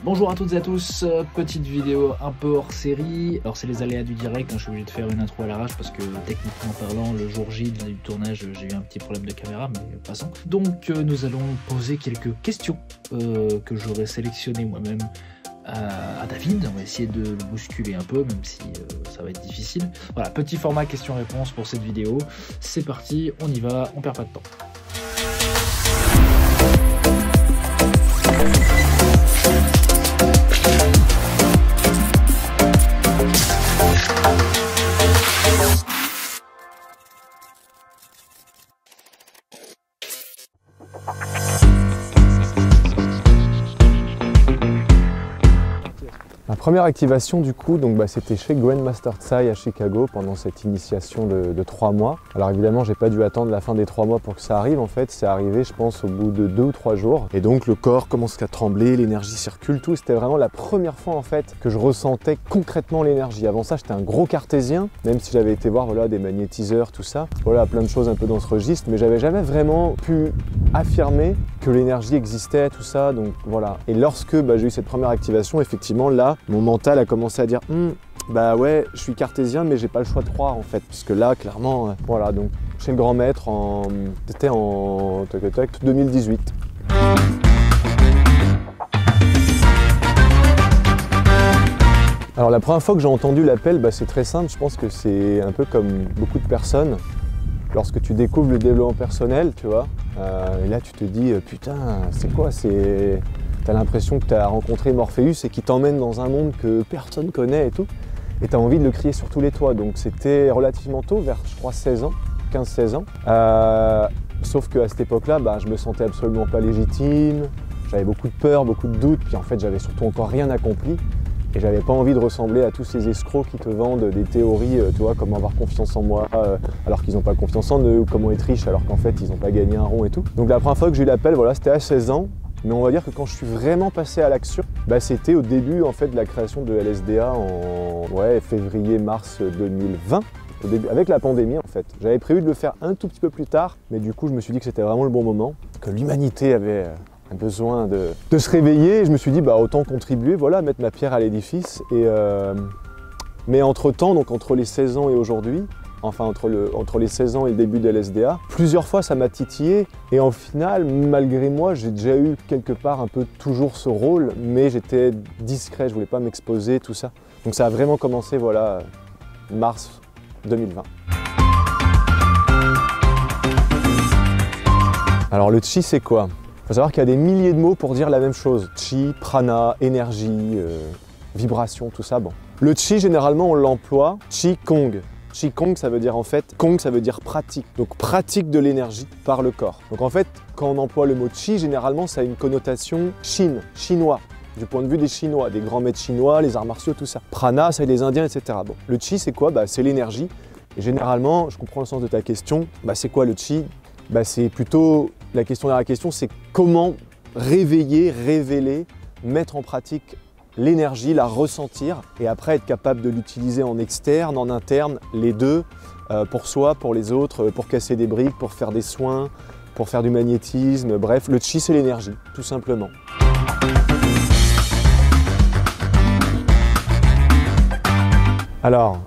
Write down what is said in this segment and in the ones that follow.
Bonjour à toutes et à tous, petite vidéo un peu hors série. Alors c'est les aléas du direct, je suis obligé de faire une intro à l'arrache parce que techniquement parlant, le jour J du tournage, j'ai eu un petit problème de caméra, mais passons. Donc nous allons poser quelques questions que j'aurais sélectionnées moi-même à David. On va essayer de le bousculer un peu, même si ça va être difficile. Voilà, petit format questions-réponses pour cette vidéo. C'est parti, on y va, on perd pas de temps. Ma première activation du coup, c'était chez Grandmaster Tsai à Chicago pendant cette initiation de 3 mois. Alors évidemment, j'ai pas dû attendre la fin des 3 mois pour que ça arrive. En fait, c'est arrivé, je pense, au bout de 2 ou 3 jours. Et donc le corps commence à trembler, l'énergie circule, tout. C'était vraiment la première fois en fait que je ressentais concrètement l'énergie. Avant ça, j'étais un gros cartésien, même si j'avais été voir des magnétiseurs, tout ça. Voilà, plein de choses un peu dans ce registre, mais j'avais jamais vraiment pu affirmer que l'énergie existait, tout ça. Donc voilà. Et lorsque j'ai eu cette première activation, effectivement, là, mon mental a commencé à dire bah ouais, je suis cartésien, mais j'ai pas le choix de croire en fait, parce que là, clairement, voilà. Donc chez le grand maître, c'était en 2018. Alors la première fois que j'ai entendu l'appel, c'est très simple. Je pense que c'est un peu comme beaucoup de personnes. Lorsque tu découvres le développement personnel, tu vois, et là tu te dis putain, c'est quoi, t'as l'impression que tu as rencontré Morpheus et qu'il t'emmène dans un monde que personne connaît et tout, et tu as envie de le crier sur tous les toits. Donc c'était relativement tôt, vers je crois 16 ans, 15-16 ans. Sauf qu'à cette époque-là, je me sentais absolument pas légitime, j'avais beaucoup de peur, beaucoup de doutes, puis en fait j'avais surtout encore rien accompli. Et j'avais pas envie de ressembler à tous ces escrocs qui te vendent des théories, tu vois, comment avoir confiance en moi alors qu'ils n'ont pas confiance en eux, ou comment être riche alors qu'en fait ils n'ont pas gagné un rond et tout. Donc la première fois que j'ai eu l'appel, voilà, c'était à 16 ans. Mais on va dire que quand je suis vraiment passé à l'action, c'était au début en fait de la création de LSDA en février-mars 2020. Au début, avec la pandémie en fait. J'avais prévu de le faire un tout petit peu plus tard, mais du coup je me suis dit que c'était vraiment le bon moment, que l'humanité avait besoin de se réveiller. Et je me suis dit autant contribuer, voilà, mettre ma pierre à l'édifice. Mais entre-temps, donc entre les 16 ans et aujourd'hui, enfin entre les 16 ans et le début de LSDA, plusieurs fois ça m'a titillé, et en final, malgré moi, j'ai déjà eu quelque part un peu toujours ce rôle, mais j'étais discret, je voulais pas m'exposer, tout ça. Donc ça a vraiment commencé, voilà, mars 2020. Alors le chi, c'est quoi? Il faut savoir qu'il y a des milliers de mots pour dire la même chose. Chi, prana, énergie, vibration, tout ça. Bon. Le chi, généralement, on l'emploie Chi Kong. Chi Kong, ça veut dire en fait, Kong, ça veut dire pratique. Donc pratique de l'énergie par le corps. Donc en fait, quand on emploie le mot chi, généralement, ça a une connotation Chine, chinois. Du point de vue des Chinois, des grands maîtres chinois, les arts martiaux, tout ça. Prana, c'est les Indiens, etc. Bon. Le chi, c'est quoi? C'est l'énergie. Et généralement, je comprends le sens de ta question, c'est quoi le chi? C'est plutôt, la question derrière la question, c'est comment réveiller, révéler, mettre en pratique l'énergie, la ressentir, et après être capable de l'utiliser en externe, en interne, les deux, pour soi, pour les autres, pour casser des briques, pour faire des soins, pour faire du magnétisme, bref, le chi c'est l'énergie, tout simplement. Alors,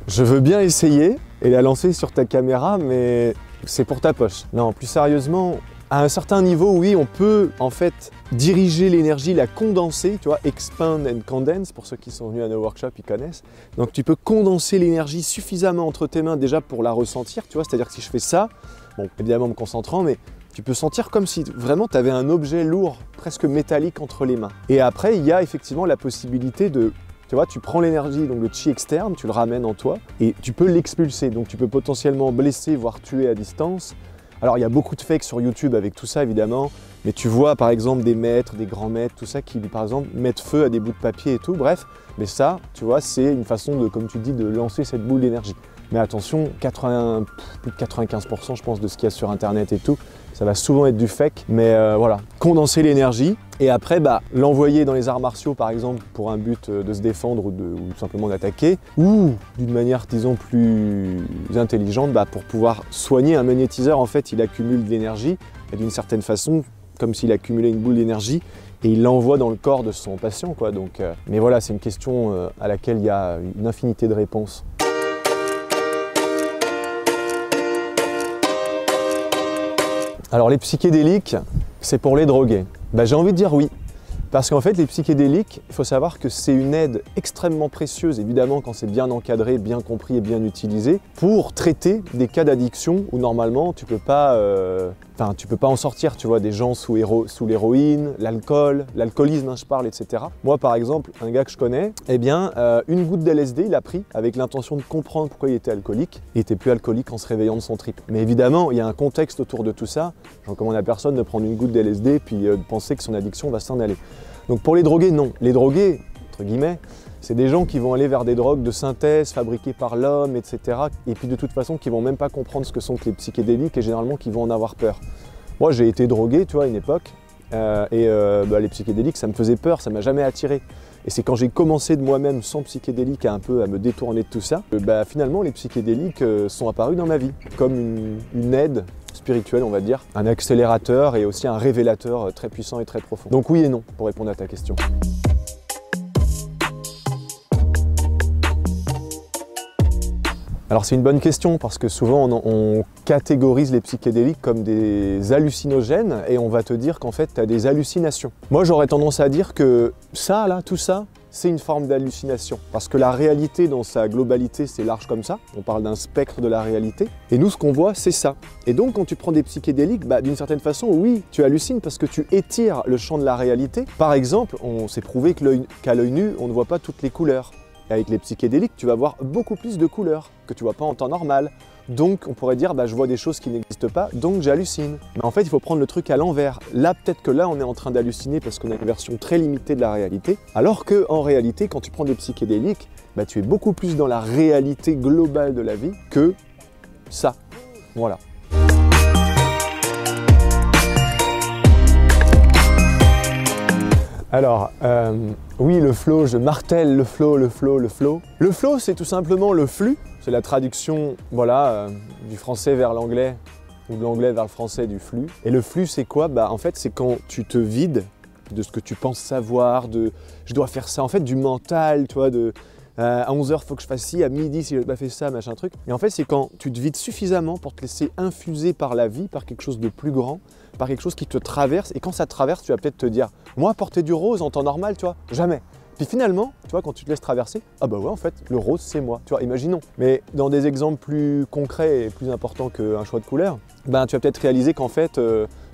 je veux bien essayer et la lancer sur ta caméra, mais c'est pour ta poche. Non, plus sérieusement, à un certain niveau, oui, on peut en fait diriger l'énergie, la condenser, tu vois, expand and condense, pour ceux qui sont venus à nos workshops, ils connaissent. Donc tu peux condenser l'énergie suffisamment entre tes mains déjà pour la ressentir, tu vois, c'est-à-dire que si je fais ça, bon, évidemment me concentrant, mais tu peux sentir comme si vraiment tu avais un objet lourd, presque métallique entre les mains. Et après, il y a effectivement la possibilité de... Tu vois, tu prends l'énergie, donc le chi externe, tu le ramènes en toi et tu peux l'expulser. Donc tu peux potentiellement blesser, voire tuer à distance. Alors il y a beaucoup de fakes sur YouTube avec tout ça évidemment, mais tu vois par exemple des maîtres, des grands maîtres, tout ça qui par exemple mettent feu à des bouts de papier et tout, bref. Mais ça, tu vois, c'est une façon de, comme tu dis, de lancer cette boule d'énergie. Mais attention, plus de 95% je pense de ce qu'il y a sur internet et tout, ça va souvent être du fake, mais voilà, condenser l'énergie et après l'envoyer dans les arts martiaux par exemple pour un but de se défendre ou simplement d'attaquer, ou d'une manière disons plus intelligente pour pouvoir soigner. Un magnétiseur en fait il accumule de l'énergie et d'une certaine façon, comme s'il accumulait une boule d'énergie, et il l'envoie dans le corps de son patient, quoi. Donc, mais voilà, c'est une question à laquelle il y a une infinité de réponses. Alors les psychédéliques, c'est pour les drogués. Ben, j'ai envie de dire oui. Parce qu'en fait, les psychédéliques, il faut savoir que c'est une aide extrêmement précieuse, évidemment quand c'est bien encadré, bien compris et bien utilisé, pour traiter des cas d'addiction où normalement tu peux pas en sortir, tu vois, des gens sous l'héroïne, l'alcool, l'alcoolisme, hein, je parle, etc. Moi, par exemple, un gars que je connais, eh bien, une goutte d'LSD, il a pris avec l'intention de comprendre pourquoi il était alcoolique. Il était plus alcoolique en se réveillant de son trip. Mais évidemment, il y a un contexte autour de tout ça. Je recommande à personne de prendre une goutte d'LSD puis de penser que son addiction va s'en aller. Donc pour les drogués, non. Les drogués, entre guillemets, c'est des gens qui vont aller vers des drogues de synthèse fabriquées par l'homme, etc. Et puis de toute façon, qui vont même pas comprendre ce que sont les psychédéliques et généralement qui vont en avoir peur. Moi, j'ai été drogué, tu vois, à une époque, les psychédéliques, ça me faisait peur, ça m'a jamais attiré. Et c'est quand j'ai commencé de moi-même sans psychédéliques à me détourner de tout ça, finalement les psychédéliques sont apparus dans ma vie comme une aide spirituelle, on va dire, un accélérateur et aussi un révélateur très puissant et très profond. Donc oui et non, pour répondre à ta question. Alors c'est une bonne question parce que souvent on catégorise les psychédéliques comme des hallucinogènes et on va te dire qu'en fait tu as des hallucinations. Moi j'aurais tendance à dire que ça là, tout ça, c'est une forme d'hallucination parce que la réalité dans sa globalité c'est large comme ça, on parle d'un spectre de la réalité et nous ce qu'on voit c'est ça. Et donc quand tu prends des psychédéliques, d'une certaine façon oui tu hallucines parce que tu étires le champ de la réalité. Par exemple, on s'est prouvé qu'à l'œil nu on ne voit pas toutes les couleurs. Et avec les psychédéliques, tu vas voir beaucoup plus de couleurs que tu ne vois pas en temps normal. Donc on pourrait dire, je vois des choses qui n'existent pas, donc j'hallucine. Mais en fait, il faut prendre le truc à l'envers. Là, peut-être que là, on est en train d'halluciner parce qu'on a une version très limitée de la réalité. Alors qu'en réalité, quand tu prends des psychédéliques, tu es beaucoup plus dans la réalité globale de la vie que ça. Voilà. Alors, oui, le flow, je martèle le flow, le flow, le flow. Le flow, c'est tout simplement le flux. C'est la traduction, voilà, du français vers l'anglais ou de l'anglais vers le français du flux. Et le flux, c'est quoi? En fait, c'est quand tu te vides de ce que tu penses savoir, de je dois faire ça, en fait, du mental, tu vois, à 11h, il faut que je fasse ci, à midi, si je n'ai pas fait ça, machin truc. Et en fait, c'est quand tu te vides suffisamment pour te laisser infuser par la vie, par quelque chose de plus grand, par quelque chose qui te traverse. Et quand ça te traverse, tu vas peut-être te dire, moi, porter du rose en temps normal, tu vois, jamais. Puis finalement, tu vois, quand tu te laisses traverser, ah bah ouais, en fait, le rose, c'est moi. Tu vois, imaginons. Mais dans des exemples plus concrets et plus importants qu'un choix de couleur, tu vas peut-être réaliser qu'en fait,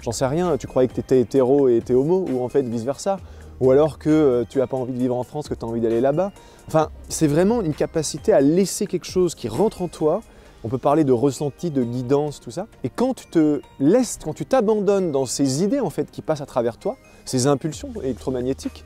j'en sais rien, tu croyais que tu étais hétéro et t'es homo, ou en fait, vice-versa. Ou alors que tu n'as pas envie de vivre en France, que tu as envie d'aller là-bas. Enfin, c'est vraiment une capacité à laisser quelque chose qui rentre en toi. On peut parler de ressenti, de guidance, tout ça. Et quand tu te laisses, quand tu t'abandonnes dans ces idées en fait qui passent à travers toi, ces impulsions électromagnétiques,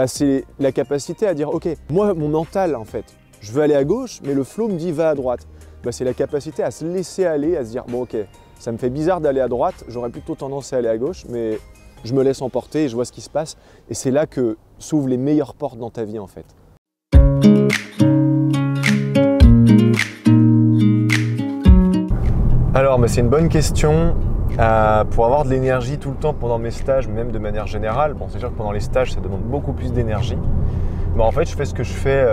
c'est la capacité à dire ok, moi mon mental en fait, je veux aller à gauche, mais le flow me dit va à droite. C'est la capacité à se laisser aller, à se dire bon ok, ça me fait bizarre d'aller à droite, j'aurais plutôt tendance à aller à gauche, mais je me laisse emporter et je vois ce qui se passe. Et c'est là que s'ouvrent les meilleures portes dans ta vie en fait. Alors, c'est une bonne question. Pour avoir de l'énergie tout le temps pendant mes stages, même de manière générale, c'est sûr que pendant les stages, ça demande beaucoup plus d'énergie. Mais en fait, je fais ce que je fais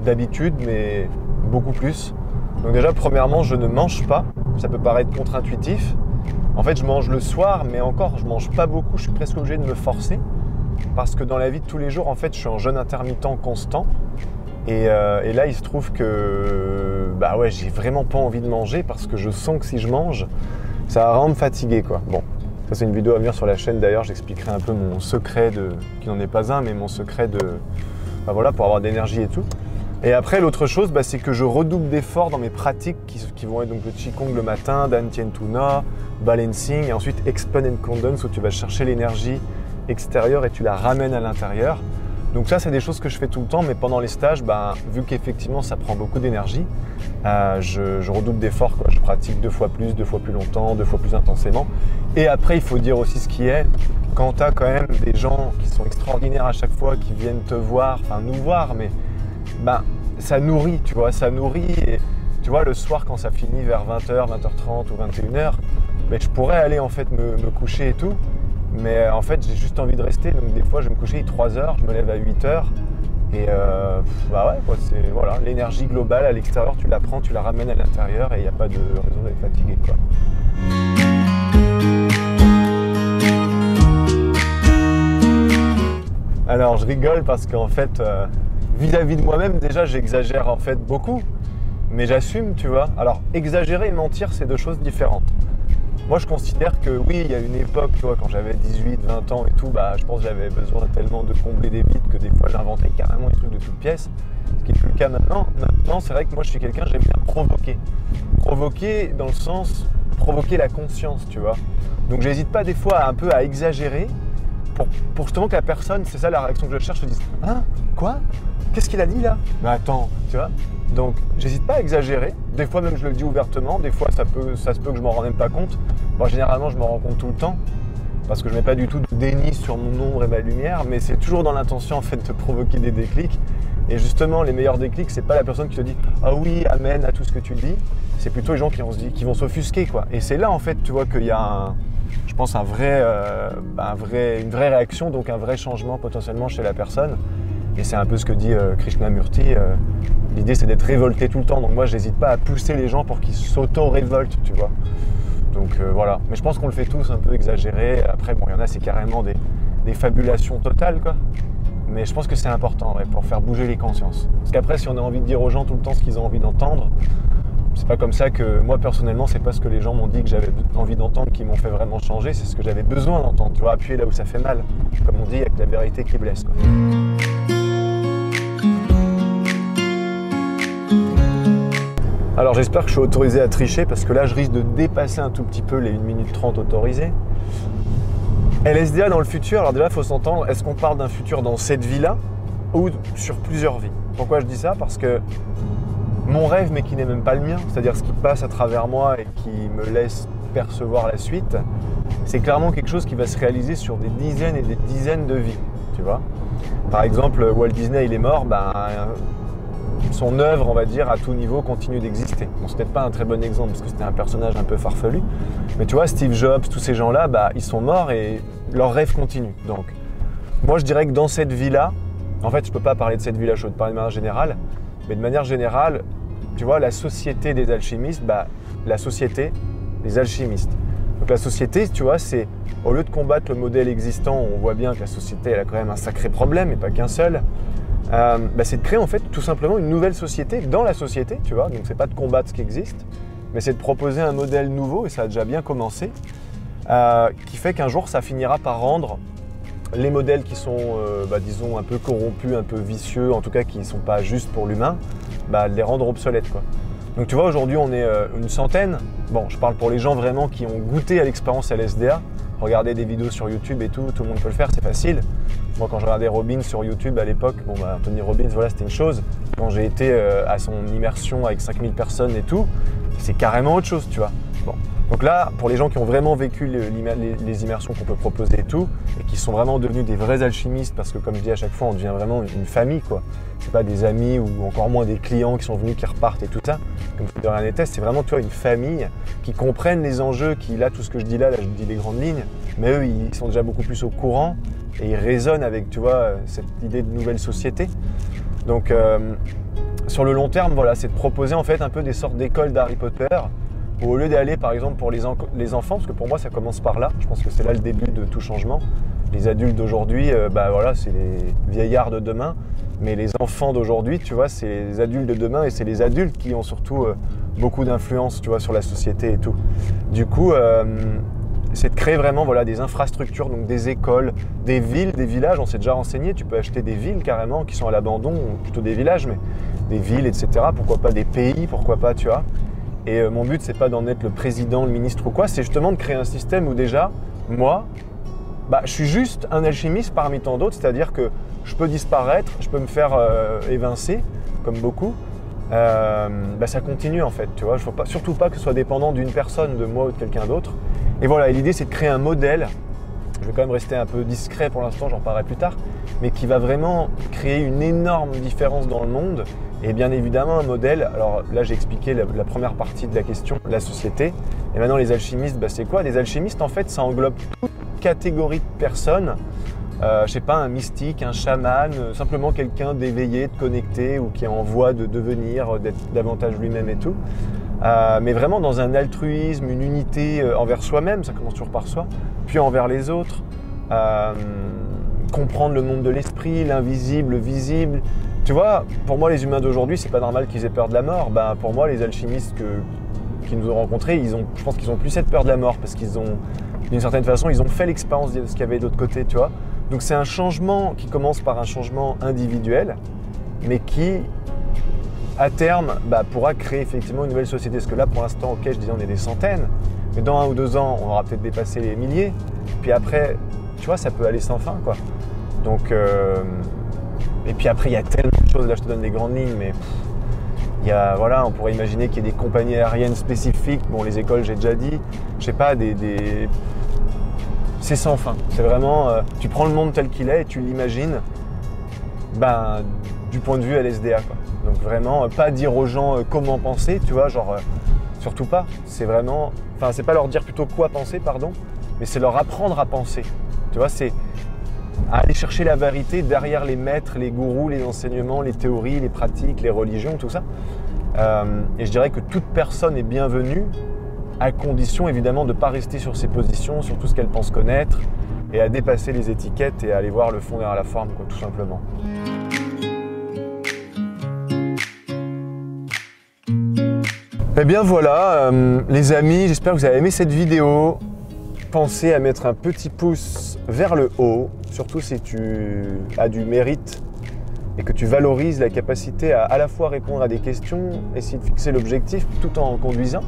d'habitude, mais beaucoup plus. Donc déjà, premièrement, je ne mange pas. Ça peut paraître contre-intuitif. En fait, je mange le soir, mais encore, je mange pas beaucoup. Je suis presque obligé de me forcer parce que dans la vie de tous les jours, en fait, je suis en jeûne intermittent constant. Et là, il se trouve que j'ai vraiment pas envie de manger parce que je sens que si je mange, ça va vraiment me fatiguer, quoi. Bon, ça c'est une vidéo à venir sur la chaîne d'ailleurs. J'expliquerai un peu mon secret qui n'en est pas un, mais mon secret pour avoir de l'énergie et tout. Et après, l'autre chose, c'est que je redouble d'efforts dans mes pratiques qui vont être donc le Qigong le matin, Dan Tien Tuna, Balancing, et ensuite Expand and Condense où tu vas chercher l'énergie extérieure et tu la ramènes à l'intérieur. Donc ça, c'est des choses que je fais tout le temps, mais pendant les stages, vu qu'effectivement ça prend beaucoup d'énergie, je redouble d'efforts, quoi. Je pratique 2 fois plus longtemps, 2 fois plus intensément. Et après, il faut dire aussi ce qui est, quand tu as quand même des gens qui sont extraordinaires à chaque fois, qui viennent te voir, enfin nous voir, mais ça nourrit, tu vois, ça nourrit. Et tu vois, le soir, quand ça finit vers 20h, 20h30 ou 21h, je pourrais aller en fait me coucher et tout. Mais en fait, j'ai juste envie de rester. Donc des fois, je vais me coucher à 3 heures, je me lève à 8 heures. Et bah ouais, quoi, c'est voilà, l'énergie globale à l'extérieur, tu la prends, tu la ramènes à l'intérieur et il n'y a pas de raison d'être fatigué, quoi. Alors je rigole parce qu'en fait, vis-à-vis de moi-même, déjà j'exagère en fait beaucoup, mais j'assume, tu vois. Alors exagérer et mentir, c'est deux choses différentes. Moi je considère que oui, il y a une époque, tu vois, quand j'avais 18, 20 ans et tout, bah je pense que j'avais besoin tellement de combler des vides que des fois j'inventais carrément des trucs de toutes pièces, ce qui n'est plus le cas maintenant. Maintenant c'est vrai que moi je suis quelqu'un, j'aime bien provoquer. Provoquer dans le sens, provoquer la conscience, tu vois. Donc j'hésite pas des fois un peu à exagérer, pour justement que la personne, c'est ça la réaction que je cherche, se dise « Hein? Quoi? Qu'est-ce qu'il a dit là ?» Mais attends, tu vois. Donc j'hésite pas à exagérer, des fois même je le dis ouvertement, des fois ça se peut que je m'en rende même pas compte. Bon, généralement je m'en rends compte tout le temps, parce que je mets pas du tout de déni sur mon ombre et ma lumière, mais c'est toujours dans l'intention en fait de provoquer des déclics. Et justement les meilleurs déclics, c'est pas la personne qui te dit « Ah oui, amen à tout ce que tu dis », c'est plutôt les gens qui vont s'offusquer, quoi. Et c'est là en fait, tu vois, qu'il y a je pense une vraie réaction, donc un vrai changement potentiellement chez la personne. Et c'est un peu ce que dit Krishnamurti. L'idée c'est d'être révolté tout le temps. Donc moi je n'hésite pas à pousser les gens pour qu'ils s'auto-révoltent, tu vois. Donc voilà. Mais je pense qu'on le fait tous un peu exagéré. Après bon, il y en a c'est carrément des fabulations totales, quoi. Mais je pense que c'est important, ouais, pour faire bouger les consciences. Parce qu'après si on a envie de dire aux gens tout le temps ce qu'ils ont envie d'entendre, c'est pas comme ça que moi personnellement, c'est pas ce que les gens m'ont dit que j'avais envie d'entendre qui m'ont fait vraiment changer, c'est ce que j'avais besoin d'entendre, tu vois, appuyer là où ça fait mal. Comme on dit, avec la vérité qui blesse, quoi. Alors j'espère que je suis autorisé à tricher parce que là je risque de dépasser un tout petit peu les 1 minute 30 autorisées. LSDA dans le futur, alors déjà il faut s'entendre, est-ce qu'on parle d'un futur dans cette vie-là ou sur plusieurs vies? Pourquoi je dis ça? Parce que mon rêve, mais qui n'est même pas le mien, c'est-à-dire ce qui passe à travers moi et qui me laisse percevoir la suite, c'est clairement quelque chose qui va se réaliser sur des dizaines et des dizaines de vies, tu vois. Par exemple, Walt Disney, il est mort, son œuvre, on va dire, à tout niveau, continue d'exister. Bon, c'est peut-être pas un très bon exemple, parce que c'était un personnage un peu farfelu, mais tu vois, Steve Jobs, tous ces gens-là, ils sont morts et leur rêve continue. Donc, moi, je dirais que dans cette vie-là, en fait, je peux pas parler de cette vie-là, je peux te parler de manière générale, mais de manière générale, tu vois, la société des alchimistes, la société des alchimistes. Donc la société, tu vois, c'est au lieu de combattre le modèle existant, on voit bien que la société, elle a quand même un sacré problème, et pas qu'un seul, c'est de créer en fait tout simplement une nouvelle société dans la société, tu vois. Donc c'est pas de combattre ce qui existe, mais c'est de proposer un modèle nouveau, et ça a déjà bien commencé, qui fait qu'un jour, ça finira par rendre les modèles qui sont, disons, un peu corrompus, un peu vicieux, en tout cas qui ne sont pas justes pour l'humain, les rendre obsolètes, quoi. Donc tu vois, aujourd'hui on est une centaine. Bon, je parle pour les gens vraiment qui ont goûté à l'expérience LSDA. Regardez des vidéos sur YouTube et tout le monde peut le faire, c'est facile. Moi quand je regardais Robbins sur YouTube à l'époque, Anthony Robbins, voilà, c'était une chose. Quand j'ai été à son immersion avec 5000 personnes et tout, c'est carrément autre chose, tu vois. Bon. Donc là, pour les gens qui ont vraiment vécu les immersions qu'on peut proposer et tout, et qui sont vraiment devenus des vrais alchimistes, parce que comme je dis à chaque fois, on devient vraiment une famille, quoi. C'est pas des amis ou encore moins des clients qui sont venus, qui repartent et tout ça. Comme de rien n'était, c'est vraiment, tu vois, une famille qui comprennent les enjeux, qui là, tout ce que je dis là, je dis les grandes lignes, mais eux, ils sont déjà beaucoup plus au courant et ils résonnent avec, tu vois, cette idée de nouvelle société. Donc, sur le long terme, voilà, c'est de proposer en fait un peu des sortes d'écoles d'Harry Potter. Au lieu d'aller par exemple pour les enfants, parce que pour moi ça commence par là, je pense que c'est là le début de tout changement. Les adultes d'aujourd'hui, voilà, c'est les vieillards de demain, mais les enfants d'aujourd'hui, tu vois, c'est les adultes de demain et c'est les adultes qui ont surtout beaucoup d'influence, tu vois, sur la société et tout. Du coup, c'est de créer vraiment, voilà, des infrastructures, donc des écoles, des villes, des villages. On s'est déjà renseigné, tu peux acheter des villes carrément qui sont à l'abandon, ou plutôt des villages, mais des villes, etc. Pourquoi pas des pays, pourquoi pas, tu vois. Et mon but, c'est pas d'en être le président, le ministre ou quoi, c'est justement de créer un système où déjà, moi, je suis juste un alchimiste parmi tant d'autres, c'est-à-dire que je peux disparaître, je peux me faire évincer, comme beaucoup. Ça continue en fait, tu vois. Il ne faut surtout pas que ce soit dépendant d'une personne, de moi ou de quelqu'un d'autre. Et voilà, et l'idée, c'est de créer un modèle. Je vais quand même rester un peu discret pour l'instant, j'en parlerai plus tard, mais qui va vraiment créer une énorme différence dans le monde. Et bien évidemment un modèle, alors là j'ai expliqué la première partie de la question, la société. Et maintenant les alchimistes, c'est quoi? Les alchimistes en fait ça englobe toute catégorie de personnes. Je sais pas, un mystique, un chaman, simplement quelqu'un d'éveillé, de connecté ou qui est en voie de devenir, d'être davantage lui-même et tout. Mais vraiment dans un altruisme, une unité envers soi-même, ça commence toujours par soi, puis envers les autres. Comprendre le monde de l'esprit, l'invisible, le visible. Tu vois, pour moi, les humains d'aujourd'hui, c'est pas normal qu'ils aient peur de la mort. Ben, pour moi, les alchimistes qui nous ont rencontrés, je pense qu'ils ont plus cette peur de la mort parce qu'ils ont, d'une certaine façon, ils ont fait l'expérience de ce qu'il y avait de l'autre côté, tu vois. Donc c'est un changement qui commence par un changement individuel, mais qui, à terme, pourra créer effectivement une nouvelle société. Parce que là, pour l'instant, ok, je disais, on est des centaines, mais dans 1 ou 2 ans, on aura peut-être dépassé les milliers. Puis après, tu vois, ça peut aller sans fin, quoi. Donc, et puis après, il y a tellement de choses. Là, je te donne des grandes lignes, mais voilà, on pourrait imaginer qu'il y ait des compagnies aériennes spécifiques. Bon, les écoles, j'ai déjà dit. Je sais pas, c'est sans fin. C'est vraiment, tu prends le monde tel qu'il est et tu l'imagines, du point de vue LSDA, quoi. Donc vraiment, pas dire aux gens comment penser, tu vois, genre, surtout pas. C'est vraiment, enfin, c'est pas leur dire plutôt quoi penser, pardon, mais c'est leur apprendre à penser. Tu vois, c'est aller chercher la vérité derrière les maîtres, les gourous, les enseignements, les théories, les pratiques, les religions, tout ça. Et je dirais que toute personne est bienvenue, à condition évidemment de ne pas rester sur ses positions, sur tout ce qu'elle pense connaître, et à dépasser les étiquettes et à aller voir le fond derrière la forme, quoi, tout simplement. Eh bien voilà, les amis, j'espère que vous avez aimé cette vidéo. Pensez à mettre un petit pouce vers le haut, surtout si tu as du mérite et que tu valorises la capacité à la fois répondre à des questions, essayer de fixer l'objectif tout en conduisant.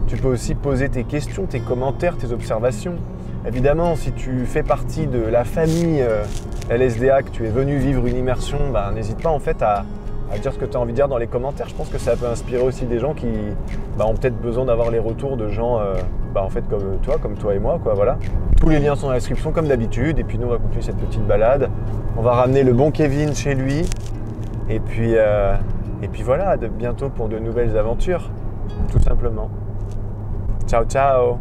Tu peux aussi poser tes questions, tes commentaires, tes observations. Évidemment, si tu fais partie de la famille LSDA, que tu es venu vivre une immersion, n'hésite pas en fait à dire ce que tu as envie de dire dans les commentaires. Je pense que ça peut inspirer aussi des gens qui ont peut-être besoin d'avoir les retours de gens en fait comme toi et moi, quoi, voilà. Tous les liens sont dans la description comme d'habitude, et puis nous on va continuer cette petite balade. On va ramener le bon Kevin chez lui, et puis voilà, bientôt pour de nouvelles aventures, tout simplement. Ciao ciao.